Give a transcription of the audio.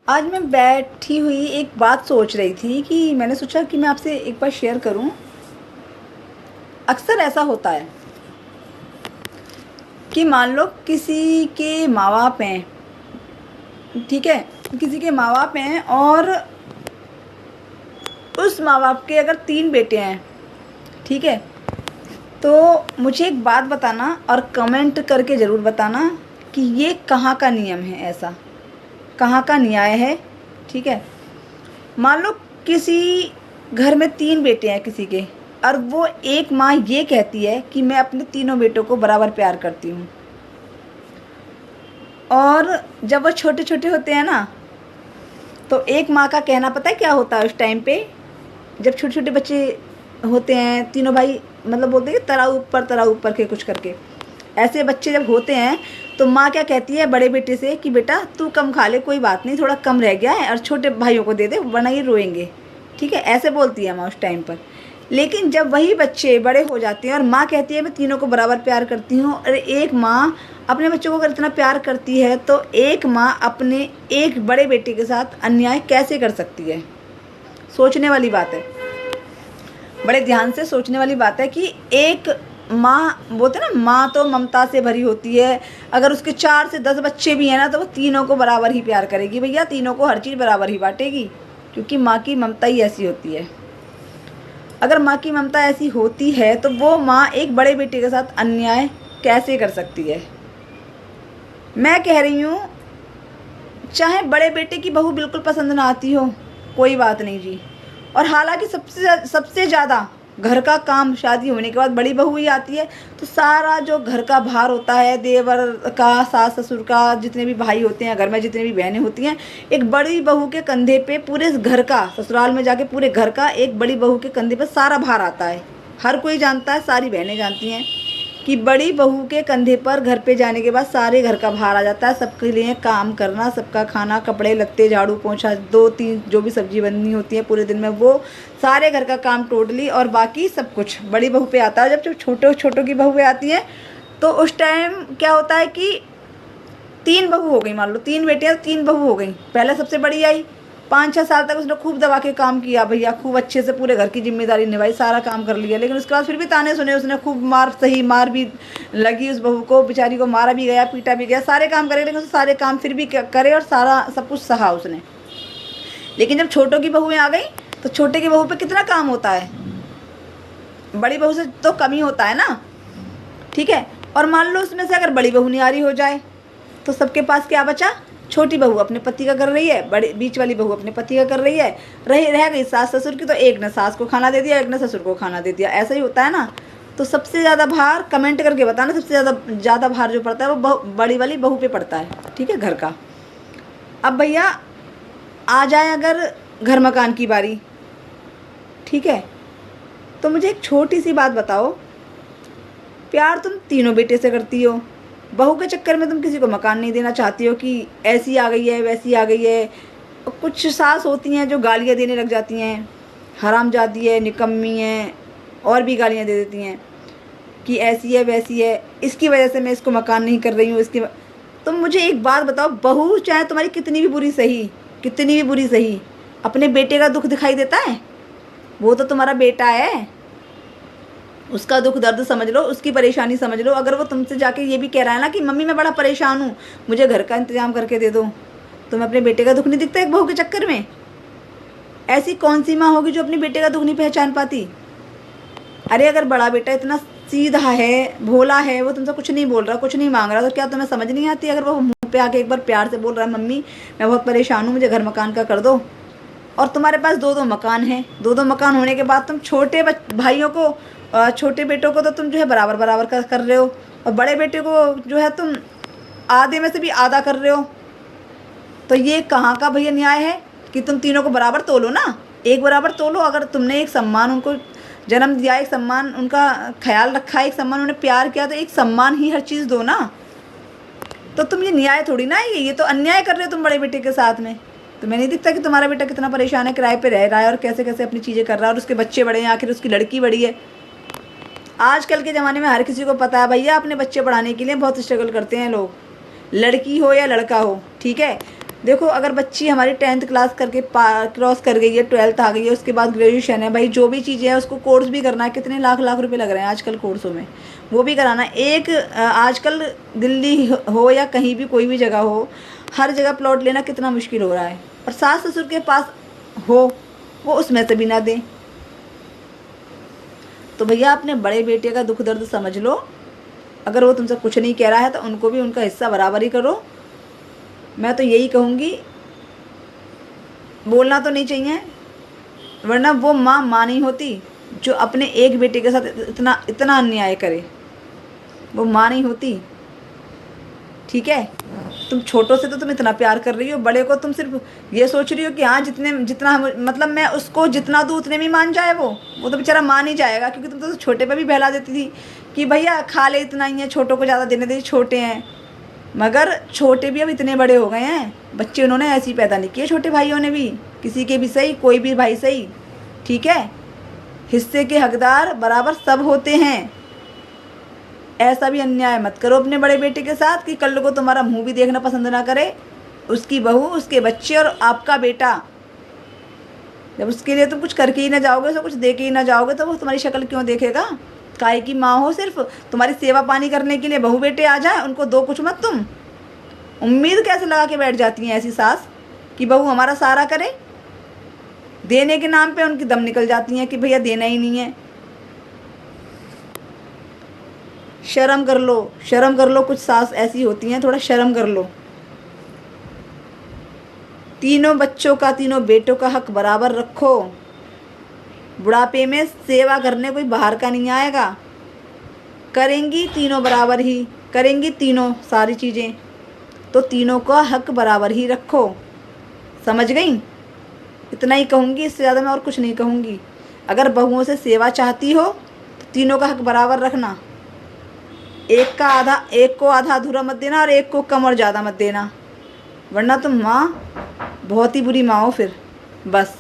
आज मैं बैठी हुई एक बात सोच रही थी कि मैंने सोचा कि मैं आपसे एक बार शेयर करूं। अक्सर ऐसा होता है कि मान लो किसी के माँ बाप हैं, ठीक है, किसी के माँ बाप हैं और उस माँ बाप के अगर 3 बेटे हैं, ठीक है, तो मुझे एक बात बताना और कमेंट करके ज़रूर बताना कि ये कहाँ का नियम है, ऐसा कहाँ का न्याय है। ठीक है, मान लो किसी घर में 3 बेटे हैं किसी के, और वो एक माँ ये कहती है कि मैं अपने तीनों बेटों को बराबर प्यार करती हूँ, और जब वो छोटे छोटे होते हैं ना, तो एक माँ का कहना पता है क्या होता है उस टाइम पे, जब छोटे छोटे बच्चे होते हैं, तीनों भाई, मतलब बोलते हैं कि तरा ऊपर के कुछ करके, ऐसे बच्चे जब होते हैं तो माँ क्या कहती है बड़े बेटे से कि बेटा तू कम खा ले, कोई बात नहीं, थोड़ा कम रह गया है, और छोटे भाइयों को दे दे वरना ये रोएंगे। ठीक है, ऐसे बोलती है माँ उस टाइम पर। लेकिन जब वही बच्चे बड़े हो जाते हैं और माँ कहती है मैं तीनों को बराबर प्यार करती हूँ, और एक माँ अपने बच्चों को अगर इतना प्यार करती है तो एक माँ अपने एक बड़े बेटे के साथ अन्याय कैसे कर सकती है? सोचने वाली बात है, बड़े ध्यान से सोचने वाली बात है कि एक माँ, बोलते हैं ना माँ तो ममता से भरी होती है, अगर उसके 4 से 10 बच्चे भी हैं ना तो वो तीनों को बराबर ही प्यार करेगी भैया, तीनों को हर चीज़ बराबर ही बांटेगी, क्योंकि माँ की ममता ही ऐसी होती है। अगर माँ की ममता ऐसी होती है तो वो माँ एक बड़े बेटे के साथ अन्याय कैसे कर सकती है? मैं कह रही हूँ, चाहे बड़े बेटे की बहू बिल्कुल पसंद ना आती हो, कोई बात नहीं जी, और हालांकि सबसे ज़्यादा घर का काम शादी होने के बाद बड़ी बहू ही आती है, तो सारा जो घर का भार होता है, देवर का, सास ससुर का, जितने भी भाई होते हैं घर में, जितनी भी बहनें होती हैं, एक बड़ी बहू के कंधे पे पूरे घर का, ससुराल में जाके पूरे घर का एक बड़ी बहू के कंधे पे सारा भार आता है। हर कोई जानता है, सारी बहनें जानती हैं कि बड़ी बहू के कंधे पर घर पे जाने के बाद सारे घर का भार आ जाता है, सबके लिए काम करना, सबका खाना, कपड़े लत्ते, झाड़ू पोंछा, 2-3 जो भी सब्जी बननी होती है पूरे दिन में, वो सारे घर का काम टोटली, और बाकी सब कुछ बड़ी बहू पे आता है। जब छोटों छोटों की बहुएं आती हैं तो उस टाइम क्या होता है कि 3 बहू हो गई, मान लो 3 बेटियाँ, 3 बहू हो गई। पहले सबसे बड़ी आई, 5-6 साल तक उसने खूब दबा के काम किया भैया, खूब अच्छे से पूरे घर की जिम्मेदारी निभाई, सारा काम कर लिया, लेकिन उसके बाद फिर भी ताने सुने उसने, खूब मार, सही मार भी लगी उस बहू को, बेचारी को मारा भी गया, पीटा भी गया, सारे काम करे, लेकिन उसे सारे काम फिर भी करे और सारा सब कुछ सहा उसने। लेकिन जब छोटों की बहुएं आ गई तो छोटे की बहू पे कितना काम होता है, बड़ी बहू से तो कम ही होता है ना। ठीक है, और मान लो उसमें से अगर बड़ी बहू नियारी हो जाए तो सबके पास क्या बचा? छोटी बहू अपने पति का कर रही है, बड़ी बीच वाली बहू अपने पति का कर रही है, रह गई सास ससुर की, तो एक ने सास को खाना दे दिया, एक ने ससुर को खाना दे दिया, ऐसा ही होता है ना। तो सबसे ज़्यादा भार, कमेंट करके बताना, सबसे ज़्यादा भार जो पड़ता है वो बड़ी वाली बहू पे पड़ता है, ठीक है, घर का। अब भैया आ जाए अगर घर मकान की बारी, ठीक है, तो मुझे एक छोटी सी बात बताओ, प्यार तुम तीनों बेटे से करती हो, बहू के चक्कर में तुम किसी को मकान नहीं देना चाहती हो कि ऐसी आ गई है वैसी आ गई है। कुछ सास होती हैं जो गालियाँ देने लग जाती हैं, हरामजादी है, निकम्मी है, और भी गालियाँ दे देती हैं कि ऐसी है वैसी है, इसकी वजह से मैं इसको मकान नहीं कर रही हूँ, इसकी। तुम मुझे एक बात बताओ, बहू चाहे तुम्हारी कितनी भी बुरी सही, कितनी भी बुरी सही, अपने बेटे का दुख दिखाई देता है? वो तो तुम्हारा बेटा है, उसका दुख दर्द समझ लो, उसकी परेशानी समझ लो। अगर वो तुमसे जाके ये भी कह रहा है ना कि मम्मी मैं बड़ा परेशान हूँ, मुझे घर का इंतजाम करके दे दो, तुम्हें अपने बेटे का दुख नहीं दिखता एक बहू के चक्कर में? ऐसी कौन सी माँ होगी जो अपने बेटे का दुख नहीं पहचान पाती? अरे अगर बड़ा बेटा इतना सीधा है, भोला है, वो तुमसे कुछ नहीं बोल रहा, कुछ नहीं मांग रहा, तो क्या तुम्हें समझ नहीं आती? अगर वो मुँह पे आके एक बार प्यार से बोल रहा है मम्मी मैं बहुत परेशान हूँ, मुझे घर मकान का कर दो, और तुम्हारे पास 2-2 मकान हैं, 2-2 मकान होने के बाद तुम छोटे भाइयों को, छोटे बेटों को तो तुम जो है बराबर बराबर कर रहे हो, और बड़े बेटे को जो है तुम आधे में से भी आधा कर रहे हो, तो ये कहाँ का भैया न्याय है कि तुम तीनों को बराबर तोलो ना, एक बराबर तोलो। अगर तुमने एक सम्मान उनको जन्म दिया, एक सम्मान उनका ख्याल रखा, एक सम्मान उन्हें प्यार किया, तो एक सम्मान ही हर चीज़ दो ना। तो तुम ये न्याय थोड़ी ना है, ये तो अन्याय कर रहे हो तुम बड़े बेटे के साथ में। तुम्हें नहीं दिखता कि तुम्हारा बेटा कितना परेशान है, किराए पे रह रहा है और कैसे कैसे अपनी चीज़ें कर रहा है, और उसके बच्चे बड़े हैं, आखिर उसकी लड़की बड़ी है। आजकल के ज़माने में हर किसी को पता है भैया, अपने बच्चे पढ़ाने के लिए बहुत स्ट्रगल करते हैं लोग, लड़की हो या लड़का हो, ठीक है। देखो अगर बच्ची हमारी 10th क्लास करके क्रॉस कर गई है, 12th आ गई है, उसके बाद ग्रेजुएशन है, भाई जो भी चीज़ें हैं उसको कोर्स भी करना है, कितने लाख लाख रुपए लग रहे हैं आजकल कोर्सों में, वो भी कराना है। एक आजकल दिल्ली हो या कहीं भी कोई भी जगह हो, हर जगह प्लॉट लेना कितना मुश्किल हो रहा है, और सास ससुर के पास हो वो उसमें से भी ना दें। तो भैया अपने बड़े बेटे का दुख दर्द समझ लो। अगर वो तुमसे कुछ नहीं कह रहा है तो उनको भी उनका हिस्सा बराबर ही करो। मैं तो यही कहूँगी, बोलना तो नहीं चाहिए, वरना वो माँ नहीं होती जो अपने एक बेटे के साथ इतना इतना अन्याय करे, वो माँ नहीं होती। ठीक है, तुम छोटों से तो तुम इतना प्यार कर रही हो, बड़े को तुम सिर्फ ये सोच रही हो कि हाँ जितना मतलब मैं उसको जितना दूँ उतने में मान जाए, वो तो बेचारा मान ही जाएगा, क्योंकि तुम तो छोटे पे भी बहला देती थी कि भैया खा ले, इतना ही है, छोटों को ज़्यादा देने दे, छोटे हैं। मगर छोटे भी अब इतने बड़े हो गए हैं, बच्चे उन्होंने ऐसे ही पैदा नहीं किए, छोटे भाइयों ने भी, किसी के भी सही, कोई भी भाई सही। ठीक है, हिस्से के हकदार बराबर सब होते हैं। ऐसा भी अन्याय मत करो अपने बड़े बेटे के साथ कि कल को तुम्हारा मुंह भी देखना पसंद ना करे, उसकी बहू, उसके बच्चे और आपका बेटा। जब उसके लिए तुम कुछ करके ही ना जाओगे, उसको कुछ दे के ही ना जाओगे, तो वो तुम्हारी शक्ल क्यों देखेगा? काहे की माँ हो, सिर्फ तुम्हारी सेवा पानी करने के लिए बहू बेटे आ जाए, उनको दो कुछ मत। तुम उम्मीद कैसे लगा के बैठ जाती हैं ऐसी सास कि बहू हमारा सारा करे? देने के नाम पे उनकी दम निकल जाती हैं कि भैया देना ही नहीं है। शर्म कर लो, शर्म कर लो, कुछ सास ऐसी होती हैं, थोड़ा शर्म कर लो। तीनों बच्चों का, तीनों बेटों का हक बराबर रखो। बुढ़ापे में सेवा करने कोई बाहर का नहीं आएगा, करेंगी तीनों बराबर ही, करेंगी तीनों सारी चीज़ें, तो तीनों का हक बराबर ही रखो। समझ गई? इतना ही कहूँगी, इससे ज़्यादा मैं और कुछ नहीं कहूँगी। अगर बहुओं से सेवा चाहती हो तो तीनों का हक बराबर रखना, एक को आधा अधूरा मत देना और एक को कम और ज़्यादा मत देना, वरना तुम माँ बहुत ही बुरी माँ हो फिर। बस।